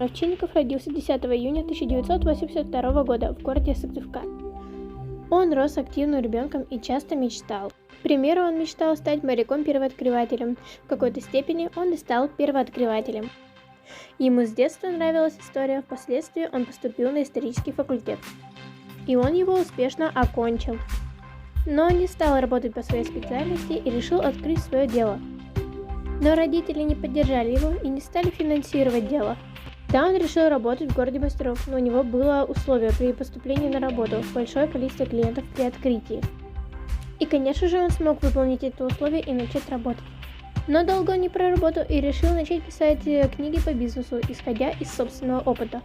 Овчинников родился 10 июня 1982 года в городе Сыктывкар. Он рос активным ребенком и часто мечтал. К примеру, он мечтал стать моряком-первооткрывателем. В какой-то степени он и стал первооткрывателем. Ему с детства нравилась история, впоследствии он поступил на исторический факультет. И он его успешно окончил. Но не стал работать по своей специальности и решил открыть свое дело. Но родители не поддержали его и не стали финансировать дело. Да, он решил работать в городе мастеров, но у него было условие при поступлении на работу – большое количество клиентов при открытии. И, конечно же, он смог выполнить это условие и начать работать. Но долго он не проработал и решил начать писать книги по бизнесу, исходя из собственного опыта.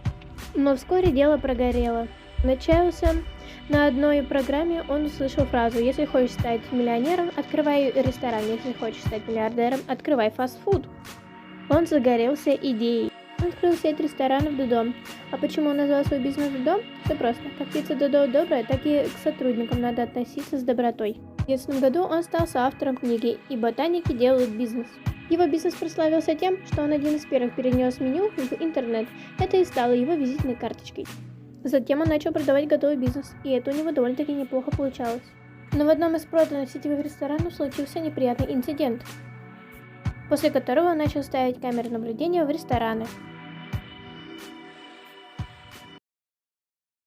Но вскоре дело прогорело. Начался на одной программе, он услышал фразу: «Если хочешь стать миллионером, открывай ресторан, если хочешь стать миллиардером, открывай фастфуд». Он загорелся идеей. Он открыл сеть ресторанов «Додо». А почему он назвал свой бизнес «Додо»? Все просто. Как птица Додо добрая, так и к сотрудникам надо относиться с добротой. В 2019 году он стал соавтором книги «И ботаники делают бизнес». Его бизнес прославился тем, что он один из первых перенес меню в интернет. Это и стало его визитной карточкой. Затем он начал продавать готовый бизнес, и это у него довольно-таки неплохо получалось. Но в одном из проданных сетевых ресторанов случился неприятный инцидент, после которого он начал ставить камеры наблюдения в рестораны.